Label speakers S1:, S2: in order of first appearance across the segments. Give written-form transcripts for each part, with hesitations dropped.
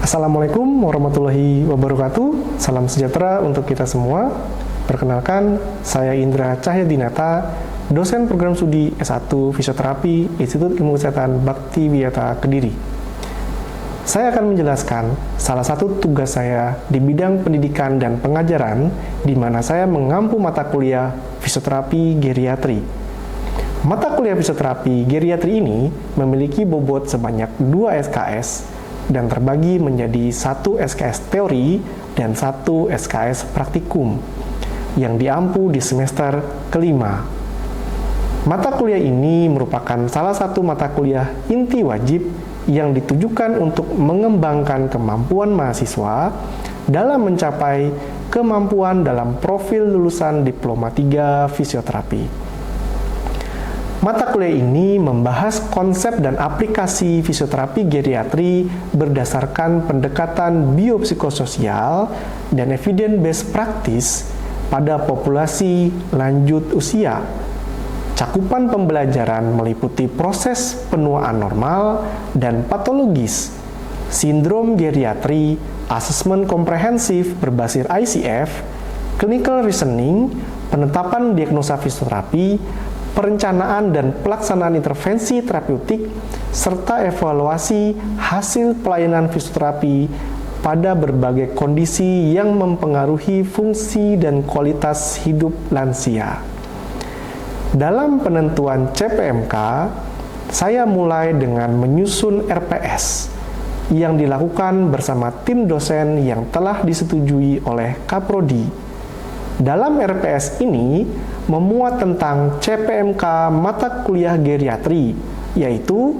S1: Assalamualaikum warahmatullahi wabarakatuh. Salam sejahtera untuk kita semua. Perkenalkan, saya Indra Cahyadinata, dosen program studi S1 Fisioterapi Institut Ilmu Kesehatan Bakti Wiyata Kediri. Saya akan menjelaskan salah satu tugas saya di bidang pendidikan dan pengajaran, di mana saya mengampu mata kuliah fisioterapi geriatri. Mata kuliah fisioterapi geriatri ini memiliki bobot sebanyak 2 SKS dan terbagi menjadi 1 SKS teori dan 1 SKS praktikum yang diampu di semester kelima. Mata kuliah ini merupakan salah satu mata kuliah inti wajib yang ditujukan untuk mengembangkan kemampuan mahasiswa dalam mencapai kemampuan dalam profil lulusan Diploma 3 Fisioterapi. Mata kuliah ini membahas konsep dan aplikasi fisioterapi geriatri berdasarkan pendekatan biopsikososial dan evidence-based practice pada populasi lanjut usia. Cakupan pembelajaran meliputi proses penuaan normal dan patologis, sindrom geriatri, asesmen komprehensif berbasis ICF, clinical reasoning, penetapan diagnosa fisioterapi, perencanaan dan pelaksanaan intervensi terapeutik, serta evaluasi hasil pelayanan fisioterapi pada berbagai kondisi yang mempengaruhi fungsi dan kualitas hidup lansia. Dalam penentuan CPMK, saya mulai dengan menyusun RPS yang dilakukan bersama tim dosen yang telah disetujui oleh Kaprodi. Dalam RPS ini memuat tentang CPMK mata kuliah geriatri, yaitu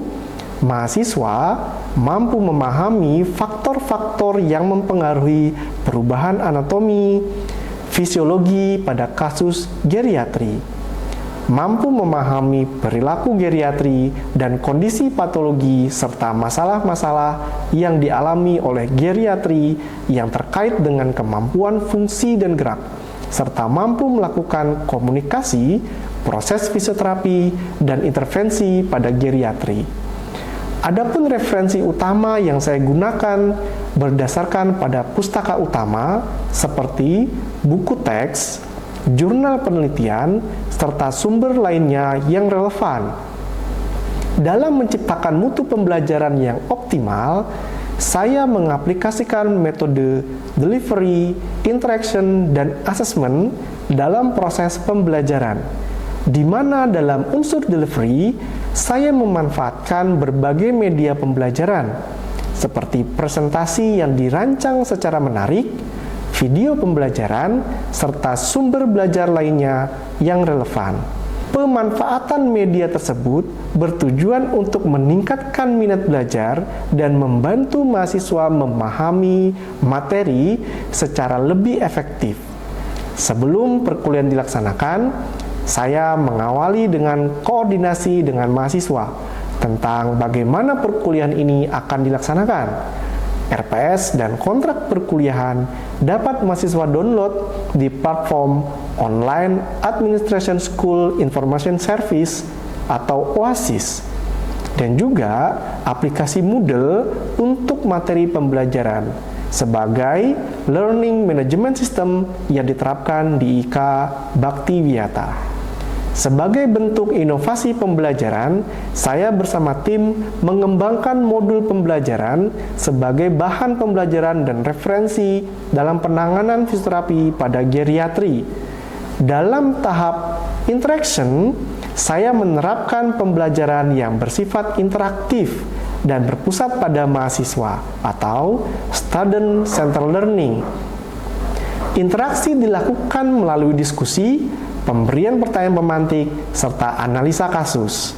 S1: mahasiswa mampu memahami faktor-faktor yang mempengaruhi perubahan anatomi, fisiologi pada kasus geriatri, mampu memahami perilaku geriatri dan kondisi patologi serta masalah-masalah yang dialami oleh geriatri yang terkait dengan kemampuan fungsi dan gerak, serta mampu melakukan komunikasi, proses fisioterapi, dan intervensi pada geriatri. Adapun referensi utama yang saya gunakan berdasarkan pada pustaka utama seperti buku teks, jurnal penelitian, serta sumber lainnya yang relevan. Dalam menciptakan mutu pembelajaran yang optimal, saya mengaplikasikan metode delivery, interaction, dan assessment dalam proses pembelajaran, di mana dalam unsur delivery, saya memanfaatkan berbagai media pembelajaran, seperti presentasi yang dirancang secara menarik, video pembelajaran, serta sumber belajar lainnya yang relevan. Pemanfaatan media tersebut bertujuan untuk meningkatkan minat belajar dan membantu mahasiswa memahami materi secara lebih efektif. Sebelum perkuliahan dilaksanakan, saya mengawali dengan koordinasi dengan mahasiswa tentang bagaimana perkuliahan ini akan dilaksanakan. RPS dan kontrak perkuliahan dapat mahasiswa download di platform Online Administration School Information Service atau OASIS, dan juga aplikasi Moodle untuk materi pembelajaran sebagai Learning Management System yang diterapkan di IK Bakti Wiyata. Sebagai bentuk inovasi pembelajaran, saya bersama tim mengembangkan modul pembelajaran sebagai bahan pembelajaran dan referensi dalam penanganan fisioterapi pada geriatri. Dalam tahap interaction, saya menerapkan pembelajaran yang bersifat interaktif dan berpusat pada mahasiswa atau student centered learning. Interaksi dilakukan melalui diskusi, pemberian pertanyaan pemantik, serta analisa kasus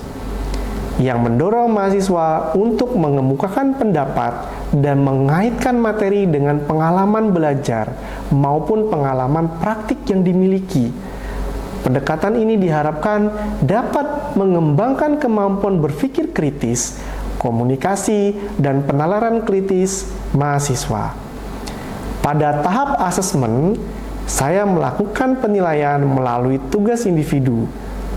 S1: yang mendorong mahasiswa untuk mengemukakan pendapat dan mengaitkan materi dengan pengalaman belajar maupun pengalaman praktik yang dimiliki. Pendekatan ini diharapkan dapat mengembangkan kemampuan berpikir kritis, komunikasi, dan penalaran kritis mahasiswa. Pada tahap asesmen, saya melakukan penilaian melalui tugas individu,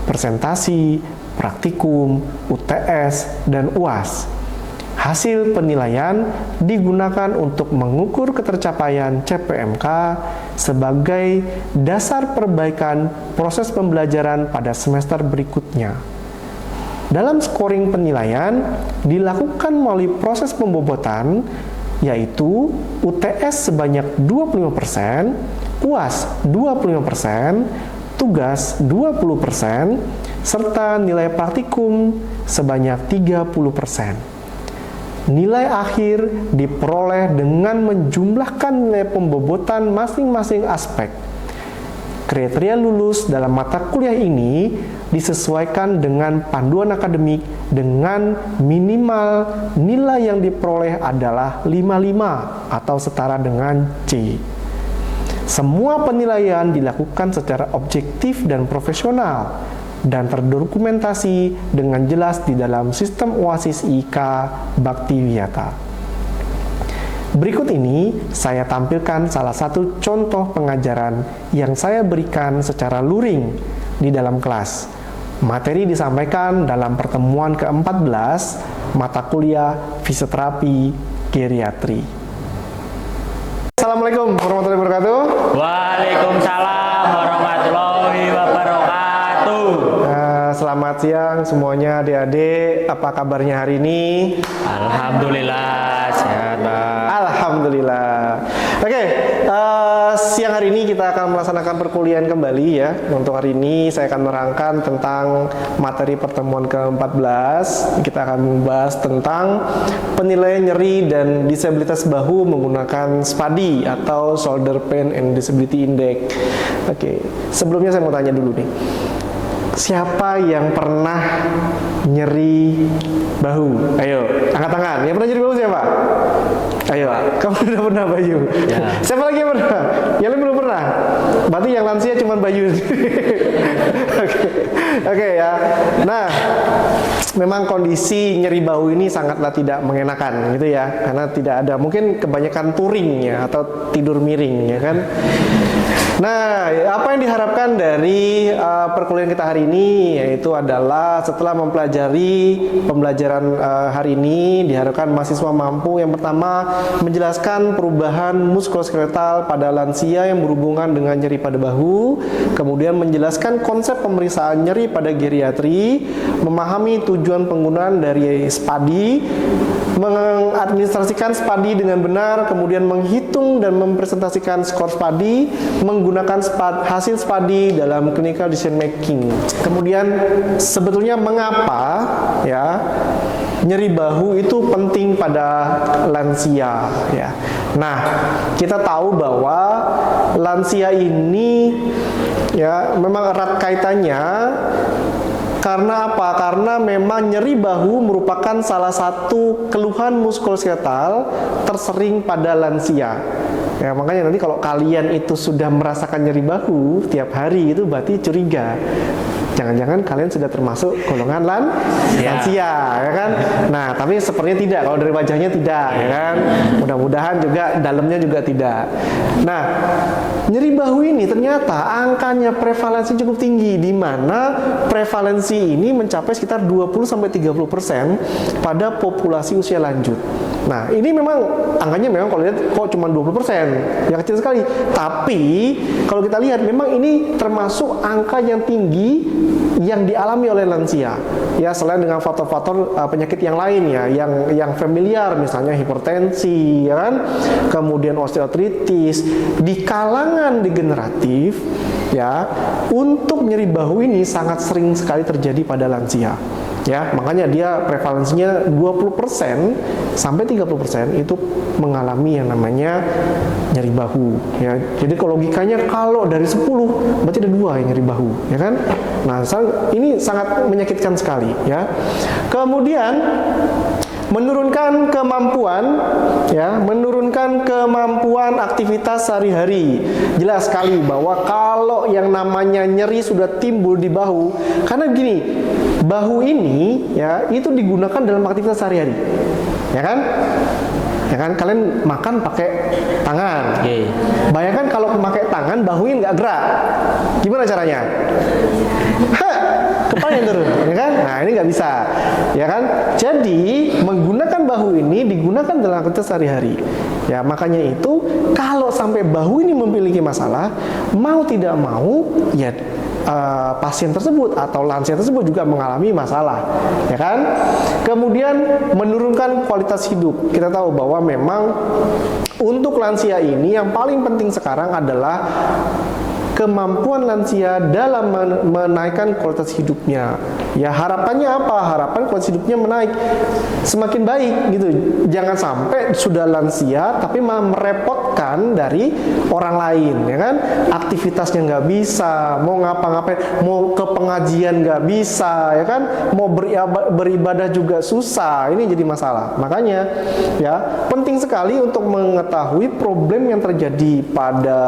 S1: presentasi, praktikum, UTS, dan UAS. Hasil penilaian digunakan untuk mengukur ketercapaian CPMK sebagai dasar perbaikan proses pembelajaran pada semester berikutnya. Dalam scoring penilaian dilakukan melalui proses pembobotan, yaitu UTS sebanyak 25%, UAS 25%, tugas 20%, serta nilai praktikum sebanyak 30%. Nilai akhir diperoleh dengan menjumlahkan nilai pembobotan masing-masing aspek. Kriteria lulus dalam mata kuliah ini disesuaikan dengan panduan akademik dengan minimal nilai yang diperoleh adalah 5,5 atau setara dengan C. Semua penilaian dilakukan secara objektif dan profesional dan terdokumentasi dengan jelas di dalam sistem OASIS IK Bakti Wiyata. Berikut ini saya tampilkan salah satu contoh pengajaran yang saya berikan secara luring di dalam kelas. Materi disampaikan dalam pertemuan ke-14 mata kuliah Fisioterapi Geriatri. Assalamualaikum warahmatullahi wabarakatuh.
S2: Waalaikumsalam warahmatullahi wabarakatuh.
S1: Selamat siang semuanya adik-adik, apa kabarnya hari ini?
S2: Alhamdulillah sehat, Pak.
S1: Alhamdulillah. Oke, siang hari ini kita akan melaksanakan perkuliahan kembali ya. Untuk hari ini saya akan menerangkan tentang materi pertemuan ke-14. Kita akan membahas tentang penilaian nyeri dan disabilitas bahu menggunakan SPADI atau Shoulder Pain and Disability Index. Oke, sebelumnya saya mau tanya dulu nih. Siapa yang pernah nyeri bahu? Ayo, angkat tangan. Yang pernah nyeri bahu siapa? Ayo, kamu udah pernah Bayu? Ya. Siapa lagi yang pernah? Yang lain belum pernah? Berarti yang lansia cuma Bayu. Oke ya. Nah, memang kondisi nyeri bahu ini sangatlah tidak mengenakan gitu ya. Karena tidak ada, mungkin kebanyakan touring ya atau tidur miring ya kan. Nah, apa yang diharapkan dari perkuliahan kita hari ini yaitu adalah setelah mempelajari pembelajaran hari ini diharapkan mahasiswa mampu yang pertama menjelaskan perubahan muskuloskeletal pada lansia yang berhubungan dengan nyeri pada bahu, kemudian menjelaskan konsep pemeriksaan nyeri pada geriatri, memahami tujuan penggunaan dari SPADI, mengadministrasikan SPADI dengan benar, kemudian menghitung dan mempresentasikan skor SPADI, menggunakan hasil SPADI dalam clinical decision making. Kemudian sebetulnya mengapa ya nyeri bahu itu penting pada lansia ya. Nah, kita tahu bahwa lansia ini ya memang erat kaitannya. Karena apa? Karena memang nyeri bahu merupakan salah satu keluhan muskuloskeletal tersering pada lansia. Ya, makanya nanti kalau kalian itu sudah merasakan nyeri bahu tiap hari itu berarti curiga. Jangan-jangan kalian sudah termasuk golongan lansia, ya kan? Nah, tapi sepertinya tidak. Kalau dari wajahnya tidak, ya kan? Mudah-mudahan juga dalamnya juga tidak. Nah, nyeri bahu ini ternyata angkanya prevalensi cukup tinggi, di mana prevalensi ini mencapai sekitar 20-30% pada populasi usia lanjut. Nah, ini memang angkanya memang kalau lihat kok cuma 20%, yang kecil sekali. Tapi kalau kita lihat memang ini termasuk angka yang tinggi yang dialami oleh lansia. Ya, selain dengan faktor-faktor penyakit yang lain ya, yang familiar misalnya hipertensi, ya kan? Kemudian osteoartritis. Di kalangan degeneratif ya, untuk nyeri bahu ini sangat sering sekali terjadi pada lansia. Ya, makanya dia prevalensinya 20% sampai 30% itu mengalami yang namanya nyeri bahu ya. Jadi kalau logikanya kalau dari 10 berarti ada 2 yang nyeri bahu, ya kan? Nah, ini sangat menyakitkan sekali ya. Kemudian menurunkan kemampuan ya, menurunkan kemampuan aktivitas sehari-hari. Jelas sekali bahwa kalau yang namanya nyeri sudah timbul di bahu, karena begini, bahu ini ya itu digunakan dalam aktivitas sehari-hari. Ya kan? Ya kan, kalian makan pakai tangan. Bayangkan kalau memakai tangan bahunya nggak gerak, Gimana caranya? Hah, kepala yang turun, ya kan? Nah, ini nggak bisa, ya kan? Jadi menggunakan bahu ini digunakan dalam aktivitas sehari-hari. Ya, makanya itu kalau sampai bahu ini memiliki masalah, mau tidak mau, ya pasien tersebut atau lansia tersebut juga mengalami masalah, ya kan? Kemudian menurunkan kualitas hidup. Kita tahu bahwa memang untuk lansia ini yang paling penting sekarang adalah kemampuan lansia dalam menaikkan kualitas hidupnya. Ya, harapannya apa? Harapan kualitas hidupnya menaik, semakin baik gitu. Jangan sampai sudah lansia tapi malah merepotkan dari orang lain, ya kan? Aktivitasnya nggak bisa, mau ngapa-ngapain, mau ke pengajian nggak bisa, ya kan? Mau beribadah juga susah. Ini jadi masalah. Makanya ya penting sekali untuk mengetahui problem yang terjadi pada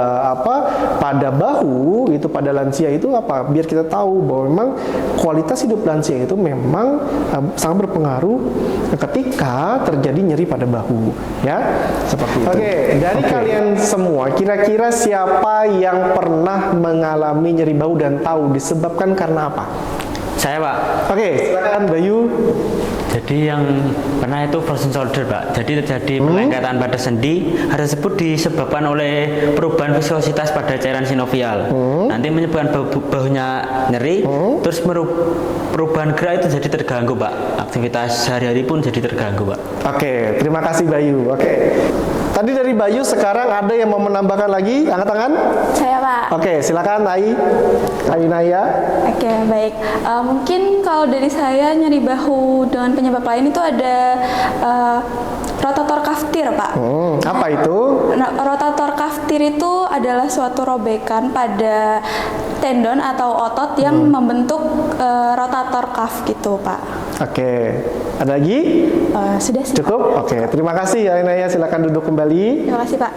S1: pada bahu itu, pada lansia itu apa, biar kita tahu bahwa memang kualitas hidup lansia itu memang sangat berpengaruh ketika terjadi nyeri pada bahu, ya, seperti itu. Oke, dari kalian semua kira-kira siapa yang pernah mengalami nyeri bahu dan tahu disebabkan karena apa?
S2: Saya, Pak.
S1: Oke, silakan Bayu.
S2: Jadi yang pernah itu frozen shoulder, Pak. Jadi terjadi perlengketan pada sendi. Hal tersebut disebabkan oleh perubahan viskositas pada cairan sinovial. Nanti menyebabkan bahunya nyeri. Terus perubahan gerak itu jadi terganggu, Pak. Aktivitas sehari-hari pun jadi terganggu, Pak.
S1: Oke, terima kasih Bayu. Oke. Tadi dari Bayu, sekarang ada yang mau menambahkan lagi? Angkat tangan.
S3: Saya, Pak.
S1: Oke, silakan Ai Naya.
S3: Oke, baik. Mungkin kalau dari saya nyeri bahu dengan penyebab lain itu ada rotator kaftir, Pak.
S1: Apa itu?
S3: Nah, rotator kaftir itu adalah suatu robekan pada tendon atau otot yang membentuk rotator kaf gitu, Pak.
S1: Oke, ada lagi?
S3: Sudah sih.
S1: Cukup? Oke, terima kasih ya Naya. Silakan duduk kembali.
S3: Terima kasih, Pak.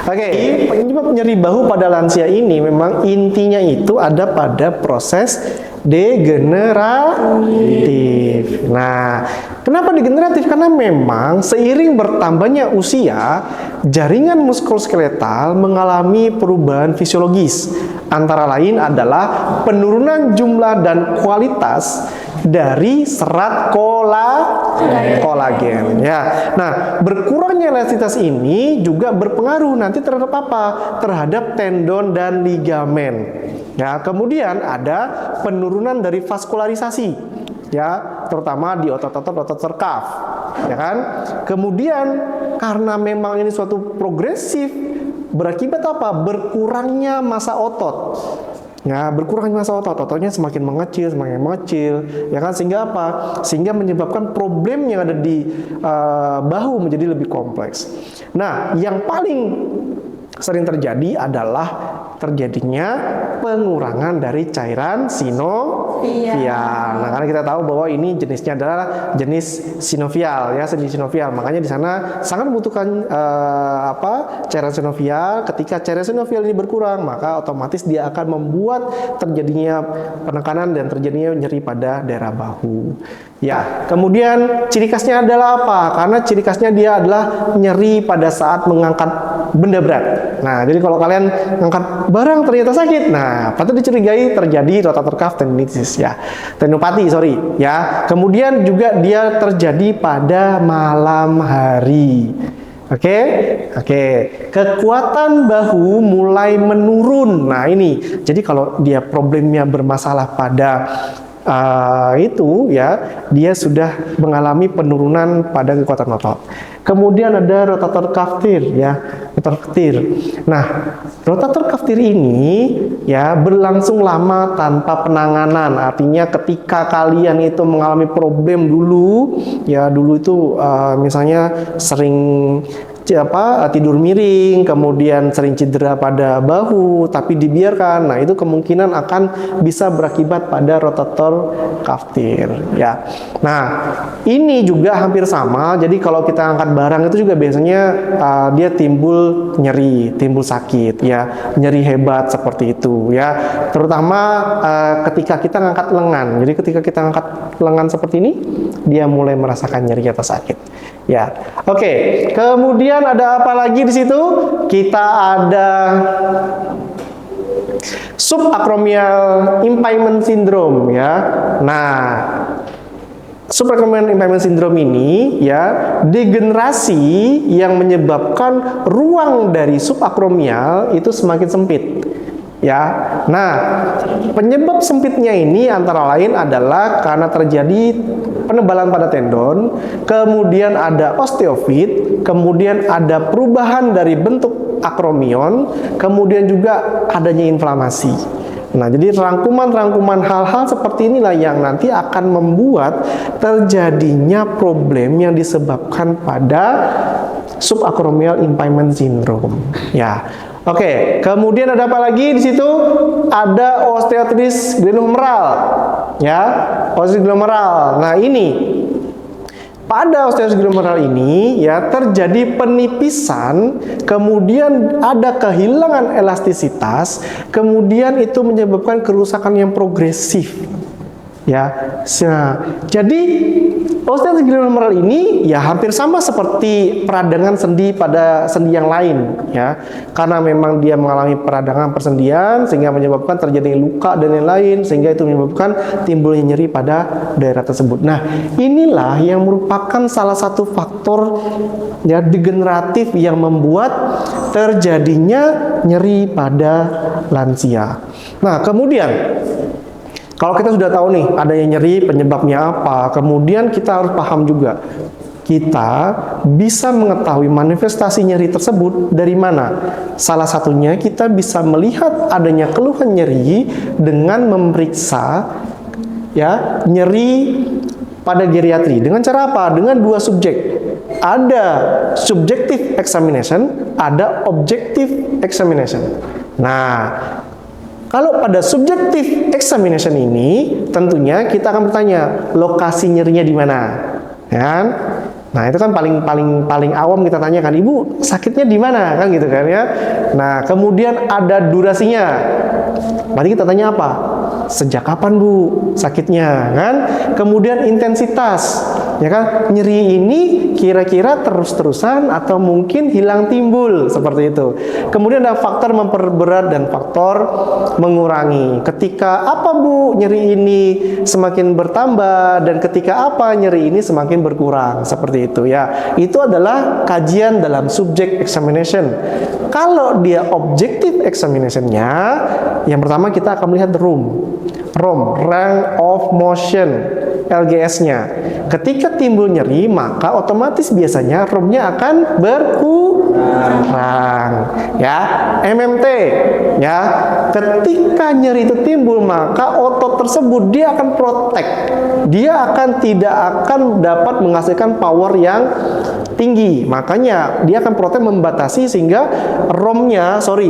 S1: Oke, penyebab nyeri bahu pada lansia ini memang intinya itu ada pada proses degeneratif. Nah, kenapa degeneratif? Karena memang seiring bertambahnya usia, jaringan muskuloskeletal mengalami perubahan fisiologis. Antara lain adalah penurunan jumlah dan kualitas dari serat kolagen. Ya. Nah, berkurangnya elastisitas ini juga berpengaruh nanti terhadap apa? Terhadap tendon dan ligamen. Ya, kemudian ada penurunan dari vaskularisasi. Ya, terutama di otot-otot kaf. Ya kan? Kemudian karena memang ini suatu progresif, berakibat apa? Berkurangnya massa otot. Ya, berkurangnya massa otot, ototnya semakin mengecil, ya kan, sehingga apa? Sehingga menyebabkan problem yang ada di bahu menjadi lebih kompleks. Nah, yang paling sering terjadi adalah terjadinya pengurangan dari cairan sinovial. Nah, karena kita tahu bahwa ini jenisnya adalah jenis sinovial, ya, sendi sinovial. Makanya di sana sangat membutuhkan cairan sinovial. Ketika cairan sinovial ini berkurang, maka otomatis dia akan membuat terjadinya penekanan dan terjadinya nyeri pada daerah bahu. Ya, kemudian ciri khasnya adalah apa? Karena ciri khasnya dia adalah nyeri pada saat mengangkat benda berat. Nah, jadi kalau kalian ngangkat barang ternyata sakit, nah, patut dicurigai terjadi rotator cuff tendinitis, ya, tendinopati, ya. Kemudian juga dia terjadi pada malam hari. Oke. Kekuatan bahu mulai menurun. Nah, ini. Jadi kalau dia problemnya bermasalah pada itu, ya, dia sudah mengalami penurunan pada kekuatan otot. Kemudian ada rotator kaftir, ya, rotator kaftir. Nah, rotator kaftir ini, ya, berlangsung lama tanpa penanganan. Artinya ketika kalian itu mengalami problem dulu, ya, dulu itu misalnya sering tidur miring, kemudian sering cedera pada bahu, tapi dibiarkan, nah itu kemungkinan akan bisa berakibat pada rotator kaftir, ya. Nah, ini juga hampir sama. Jadi kalau kita angkat barang itu juga biasanya dia timbul nyeri, timbul sakit, ya, nyeri hebat seperti itu, ya. Terutama ketika kita ngangkat lengan. Jadi ketika kita ngangkat lengan seperti ini, dia mulai merasakan nyeri atau sakit. Ya, oke. Kemudian ada apa lagi di situ? Kita ada Subacromial impairment syndrome ya. Nah, subacromial impairment syndrome ini ya degenerasi yang menyebabkan ruang dari subacromial itu semakin sempit. Ya, nah penyebab sempitnya ini antara lain adalah karena terjadi penebalan pada tendon, kemudian ada osteofit, kemudian ada perubahan dari bentuk akromion, kemudian juga adanya inflamasi. Nah, jadi rangkuman-rangkuman hal-hal seperti inilah yang nanti akan membuat terjadinya problem yang disebabkan pada subacromial impairment syndrome. Ya. Oke, kemudian ada apa lagi di situ? Ada osteoarthritis glomerular, ya, osteoarthritis glomerular. Nah ini, pada osteoarthritis glomerular ini ya terjadi penipisan, kemudian ada kehilangan elastisitas, kemudian itu menyebabkan kerusakan yang progresif. Ya, jadi osteoarthritis glomerular ini ya hampir sama seperti peradangan sendi pada sendi yang lain ya, karena memang dia mengalami peradangan persendian sehingga menyebabkan terjadi luka dan lain-lain, sehingga itu menyebabkan timbulnya nyeri pada daerah tersebut. Nah, inilah yang merupakan salah satu faktor ya degeneratif yang membuat terjadinya nyeri pada lansia. Nah, kemudian kalau kita sudah tahu nih adanya nyeri, penyebabnya apa, kemudian kita harus paham juga kita bisa mengetahui manifestasi nyeri tersebut dari mana. Salah satunya kita bisa melihat adanya keluhan nyeri dengan memeriksa ya nyeri pada geriatri. Dengan cara apa? Dengan dua subjek. Ada subjective examination, ada objective examination. Nah, kalau pada subjective examination ini, tentunya kita akan bertanya lokasi nyerinya di mana, kan? Nah itu kan paling awam kita tanyakan, ibu sakitnya di mana, kan gitu kan ya? Nah kemudian ada durasinya. Berarti kita tanya apa? Sejak kapan bu sakitnya, kan? Kemudian intensitas, ya kan? Nyeri ini kira-kira terus-terusan atau mungkin hilang timbul seperti itu. Kemudian ada faktor memperberat dan faktor mengurangi. Ketika apa bu nyeri ini semakin bertambah dan ketika apa nyeri ini semakin berkurang, seperti itu ya. Itu adalah kajian dalam subject examination. Kalau dia objective examination-nya, yang pertama kita akan melihat range of motion, LGS-nya. Ketika timbul nyeri, maka otomatis biasanya ROM-nya akan berkurang. Ya, MMT. Ya, ketika nyeri itu timbul, maka otot tersebut dia akan protect. Dia tidak akan dapat menghasilkan power yang tinggi. Makanya dia akan protect, membatasi sehingga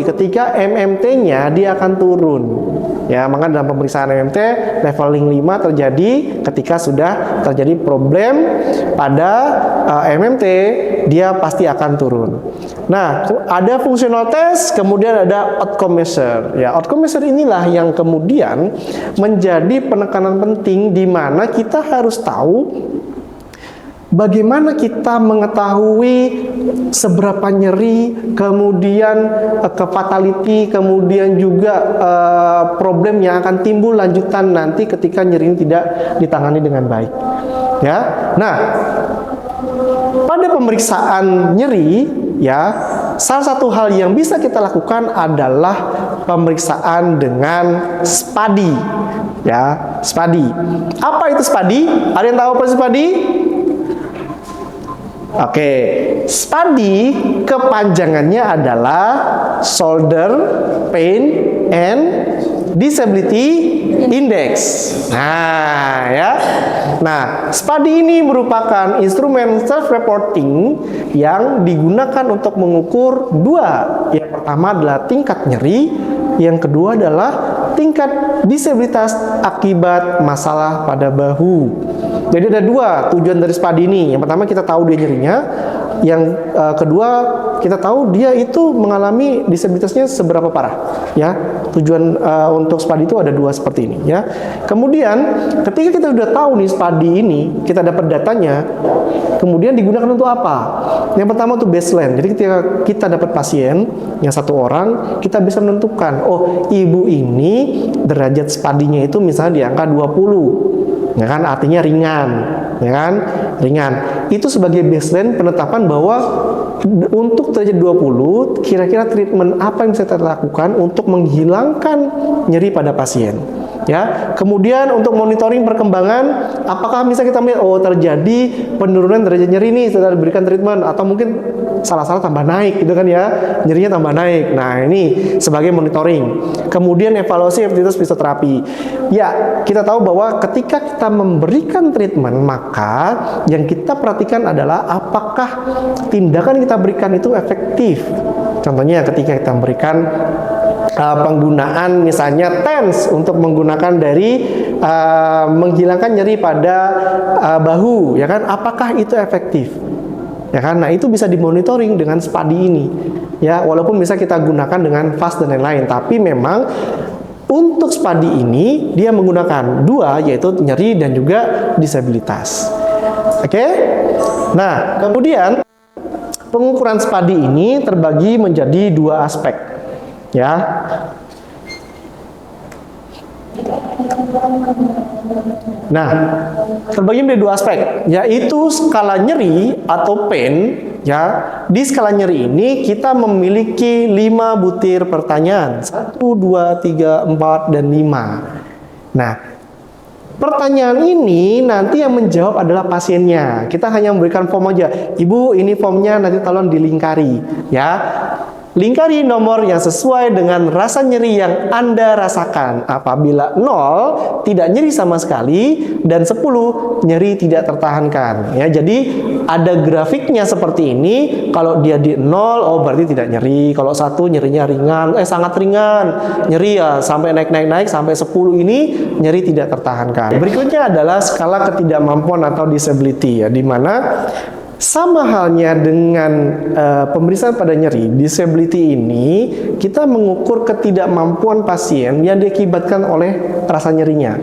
S1: ketika MMT-nya dia akan turun. Ya, maka dalam pemeriksaan MMT leveling 5 terjadi ketika sudah terjadi problem pada MMT, dia pasti akan turun. Nah, ada functional test, kemudian ada outcome measure. Ya, outcome measure inilah yang kemudian menjadi penekanan penting di mana kita harus tahu bagaimana kita mengetahui seberapa nyeri, kemudian ke fatality, kemudian juga problem yang akan timbul lanjutan nanti ketika nyeri ini tidak ditangani dengan baik. Ya, nah pada pemeriksaan nyeri, ya salah satu hal yang bisa kita lakukan adalah pemeriksaan dengan SPADI. Ya, SPADI. Apa itu SPADI? Ada yang tahu apa itu SPADI? Oke, SPADI kepanjangannya adalah Shoulder Pain and Disability Index. Nah, ya. Nah, SPADI ini merupakan instrumen self-reporting yang digunakan untuk mengukur dua. Yang pertama adalah tingkat nyeri, yang kedua adalah tingkat disabilitas akibat masalah pada bahu. Jadi ada dua tujuan dari SPADI ini. Yang pertama kita tahu dia nyerinya, yang kedua kita tahu dia itu mengalami disabilitasnya seberapa parah, ya. Tujuan untuk SPADI itu ada dua seperti ini, ya. Kemudian ketika kita sudah tahu nih SPADI ini, kita dapat datanya, kemudian digunakan untuk apa? Yang pertama untuk baseline. Jadi ketika kita dapat pasien yang satu orang, kita bisa menentukan, oh ibu ini derajat SPADI-nya itu misalnya di angka 20, ya kan, artinya ringan, ya kan, ringan. Itu sebagai baseline penetapan bahwa untuk derajat 20, kira-kira treatment apa yang bisa kita lakukan untuk menghilangkan nyeri pada pasien. Ya, kemudian untuk monitoring perkembangan, apakah bisa kita melihat oh terjadi penurunan derajat nyeri ini setelah diberikan treatment, atau mungkin salah-salah tambah naik gitu kan ya, nyerinya tambah naik. Nah, ini sebagai monitoring. Kemudian evaluasi efektivitas fisioterapi. Ya, kita tahu bahwa ketika kita memberikan treatment, maka yang kita perhatikan adalah apakah tindakan yang kita berikan itu efektif. Contohnya ketika kita memberikan penggunaan misalnya TENS untuk menggunakan dari menghilangkan nyeri pada bahu, ya kan, apakah itu efektif, ya kan. Nah, itu bisa dimonitoring dengan SPADI ini, ya, walaupun bisa kita gunakan dengan FAST dan lain-lain, tapi memang untuk SPADI ini dia menggunakan dua, yaitu nyeri dan juga disabilitas. Oke. Nah, kemudian pengukuran SPADI ini terbagi menjadi dua aspek, ya. Nah, terbagi menjadi dua aspek, yaitu skala nyeri atau pain, ya. Di skala nyeri ini kita memiliki 5 butir pertanyaan, 1, 2, 3, 4, dan 5. Nah, pertanyaan ini nanti yang menjawab adalah pasiennya. Kita hanya memberikan form aja. Ibu, ini formnya, nanti tolong dilingkari, ya. Lingkari nomor yang sesuai dengan rasa nyeri yang Anda rasakan. Apabila 0, tidak nyeri sama sekali, dan 10, nyeri tidak tertahankan. Ya, jadi ada grafiknya seperti ini. Kalau dia di 0, oh berarti tidak nyeri. Kalau 1, nyerinya ringan, sangat ringan. Nyeri ya sampai naik sampai 10 ini nyeri tidak tertahankan. Berikutnya adalah skala ketidakmampuan atau disability, ya, di mana sama halnya dengan pemeriksaan pada nyeri, disability ini kita mengukur ketidakmampuan pasien yang diakibatkan oleh rasa nyerinya.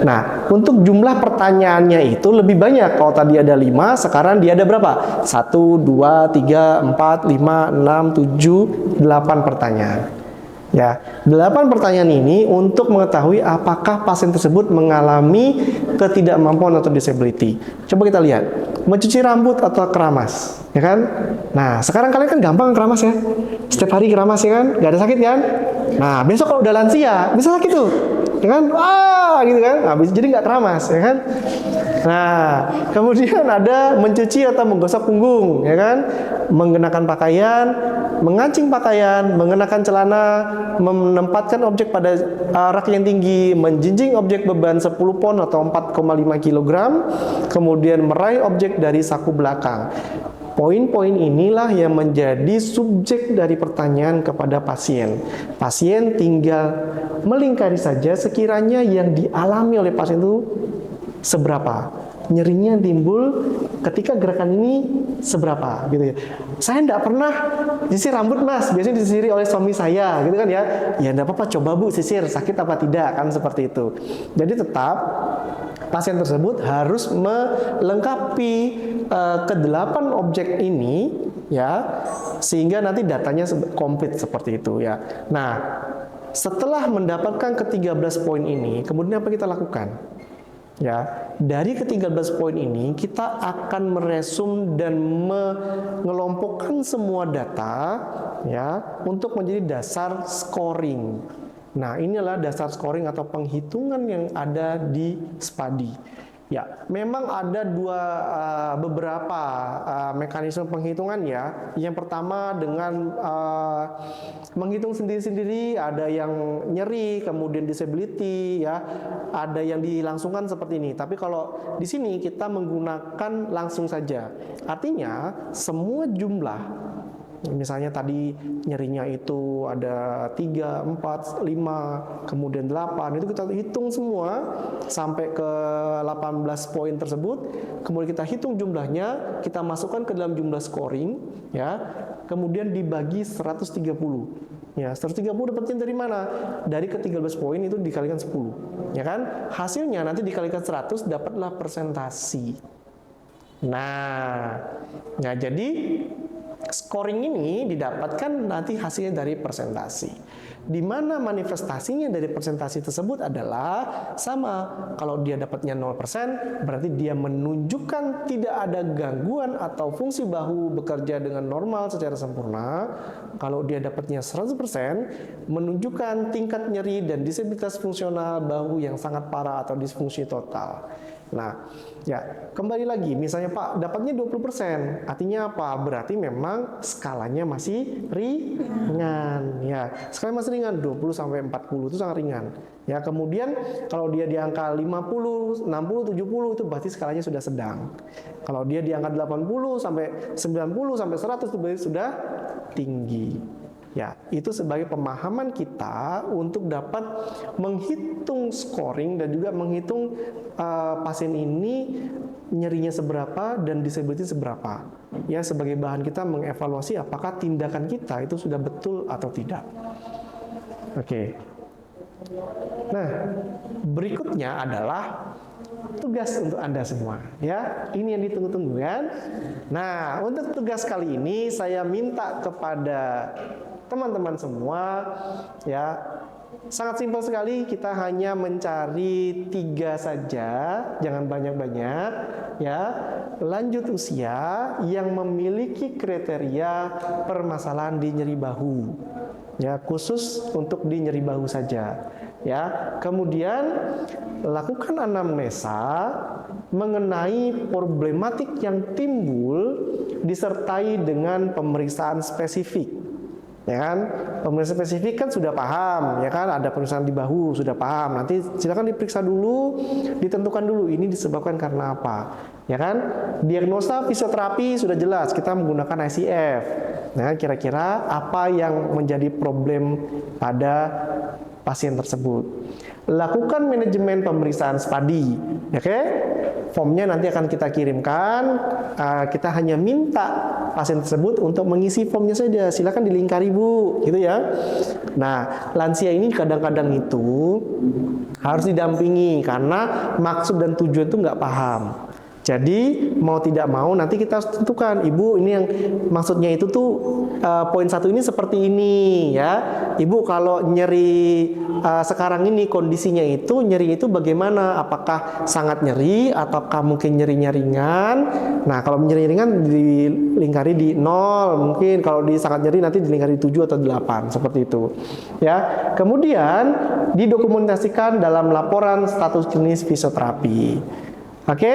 S1: Nah, untuk jumlah pertanyaannya itu lebih banyak. Kalau tadi ada 5, sekarang dia ada berapa? 1, 2, 3, 4, 5, 6, 7, 8 pertanyaan. Ya, 8 pertanyaan ini untuk mengetahui apakah pasien tersebut mengalami ketidakmampuan atau disability. Coba kita lihat, mencuci rambut atau keramas, ya kan? Nah, sekarang kalian kan gampang keramas ya, setiap hari keramas ya kan, nggak ada sakit kan? Nah, besok kalau udah lansia bisa sakit tuh, ya kan? Wah, gitu kan? Nah, jadi nggak keramas, ya kan? Nah, kemudian ada mencuci atau menggosok punggung, ya kan? Mengenakan pakaian, mengancing pakaian, mengenakan celana, menempatkan objek pada rak yang tinggi, menjinjing objek beban 10 pon atau 4,5 kg, kemudian meraih objek dari saku belakang. Poin-poin inilah yang menjadi subjek dari pertanyaan kepada pasien. Pasien tinggal melingkari saja sekiranya yang dialami oleh pasien itu seberapa. Nyerinya timbul ketika gerakan ini seberapa, gitu ya. Saya enggak pernah sisir rambut, Mas. Biasanya disisiri oleh suami saya, gitu kan ya. Ya enggak apa-apa, coba Bu sisir, sakit apa tidak, kan seperti itu. Jadi tetap pasien tersebut harus melengkapi ke-8 objek ini, ya, sehingga nanti datanya komplit seperti itu, ya. Nah, setelah mendapatkan ke-13 poin ini, kemudian apa kita lakukan? Ya, dari ke-13 poin ini kita akan meresum dan mengelompokkan semua data, ya, untuk menjadi dasar scoring. Nah, inilah dasar scoring atau penghitungan yang ada di SPADI. Ya, memang ada beberapa mekanisme penghitungan, ya. Yang pertama dengan menghitung sendiri-sendiri, ada yang nyeri, kemudian disability, ya. Ada yang dilangsungkan seperti ini. Tapi kalau di sini kita menggunakan langsung saja. Artinya semua jumlah Misalnya tadi nyerinya itu ada 3, 4, 5, kemudian 8, itu kita hitung semua sampai ke 18 poin tersebut, kemudian kita hitung jumlahnya, kita masukkan ke dalam jumlah scoring, ya, kemudian dibagi 130. Ya, 130 dapatnya dari mana? Dari ke 13 poin itu dikalikan 10. Ya kan? Hasilnya nanti dikalikan 100 dapatlah persentasi. Nah, jadi scoring ini didapatkan nanti hasilnya dari persentasi. Di mana manifestasinya dari persentasi tersebut adalah sama. Kalau dia dapatnya 0%, berarti dia menunjukkan tidak ada gangguan atau fungsi bahu bekerja dengan normal secara sempurna. Kalau dia dapatnya 100%, menunjukkan tingkat nyeri dan disabilitas fungsional bahu yang sangat parah atau disfungsi total. Nah, ya kembali lagi, misalnya Pak dapatnya 20%, artinya apa? Berarti memang skalanya masih ringan, ya. Skalanya masih ringan, 20 sampai 40 itu sangat ringan. Ya, kemudian kalau dia di angka 50, 60, 70 itu berarti skalanya sudah sedang. Kalau dia di angka 80 sampai 90 sampai 100 itu berarti sudah tinggi. Ya, itu sebagai pemahaman kita untuk dapat menghitung scoring dan juga menghitung pasien ini nyerinya seberapa dan disability seberapa. Ya, sebagai bahan kita mengevaluasi apakah tindakan kita itu sudah betul atau tidak. Oke. Nah, berikutnya adalah tugas untuk Anda semua, ya. Ini yang ditunggu-tunggu kan? Nah, untuk tugas kali ini saya minta kepada teman-teman semua, ya, sangat simpel sekali, kita hanya mencari 3 saja, jangan banyak-banyak, ya. Lanjut usia yang memiliki kriteria permasalahan di nyeri bahu, ya, khusus untuk di nyeri bahu saja, ya. Kemudian lakukan anamnesa mengenai problematik yang timbul disertai dengan pemeriksaan spesifik. Ya kan, pemeriksaan spesifik kan sudah paham, ya kan, ada pemeriksaan di bahu sudah paham. Nanti silakan diperiksa dulu, ditentukan dulu ini disebabkan karena apa, ya kan. Diagnosa fisioterapi sudah jelas, kita menggunakan ICF. Nah, kira-kira apa yang menjadi problem pada pasien tersebut. Lakukan manajemen pemeriksaan SPADI, oke? Formnya nanti akan kita kirimkan. Kita hanya minta pasien tersebut untuk mengisi formnya saja. Silakan dilingkari Bu, gitu ya. Nah, lansia ini kadang-kadang itu harus didampingi karena maksud dan tujuan itu nggak paham. Jadi mau tidak mau nanti kita harus tentukan, Ibu ini yang maksudnya itu tuh poin 1 ini seperti ini ya. Ibu kalau nyeri sekarang ini kondisinya itu nyeri itu bagaimana? Apakah sangat nyeri ataukah mungkin nyerinya ringan? Nah, kalau nyeri ringan dilingkari di 0, mungkin kalau di sangat nyeri nanti dilingkari 7 atau 8 seperti itu. Ya. Kemudian didokumentasikan dalam laporan status klinis fisioterapi. Oke,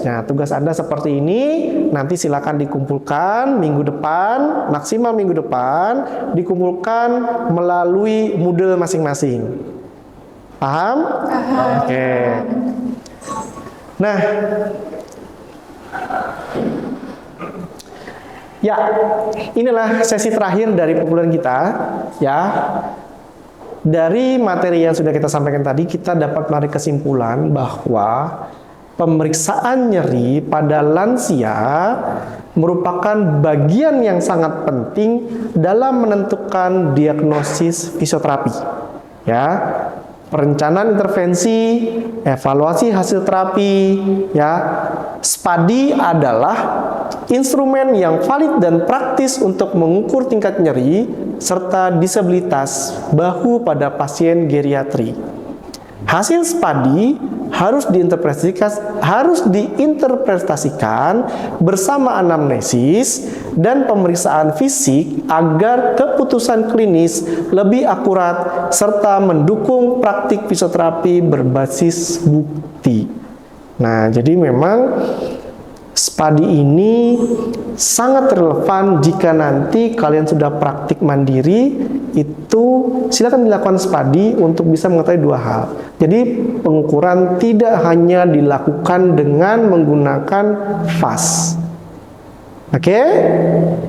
S1: nah tugas Anda seperti ini, nanti silakan dikumpulkan minggu depan, maksimal minggu depan, dikumpulkan melalui Moodle masing-masing. Paham? Paham. Oke. Nah, ya, inilah sesi terakhir dari pembulan kita, ya. Dari materi yang sudah kita sampaikan tadi, kita dapat menarik kesimpulan bahwa pemeriksaan nyeri pada lansia merupakan bagian yang sangat penting dalam menentukan diagnosis fisioterapi. Ya, perencanaan intervensi, evaluasi hasil terapi, ya. SPADI adalah instrumen yang valid dan praktis untuk mengukur tingkat nyeri serta disabilitas bahu pada pasien geriatri. Hasil SPADI harus diinterpretasikan bersama anamnesis dan pemeriksaan fisik agar keputusan klinis lebih akurat serta mendukung praktik fisioterapi berbasis bukti. Nah, jadi memang SPADI ini sangat relevan jika nanti kalian sudah praktik mandiri, itu silakan dilakukan SPADI untuk bisa mengetahui 2 hal. Jadi pengukuran tidak hanya dilakukan dengan menggunakan VAS. Oke,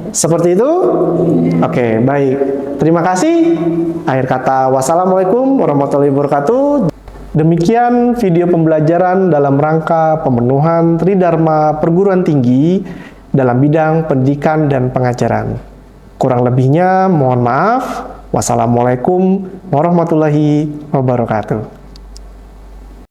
S1: seperti itu. Oke, baik. Terima kasih. Akhir kata, wassalamualaikum warahmatullahi wabarakatuh. Demikian video pembelajaran dalam rangka pemenuhan Tridharma Perguruan Tinggi dalam bidang pendidikan dan pengajaran. Kurang lebihnya mohon maaf. Wassalamualaikum warahmatullahi wabarakatuh.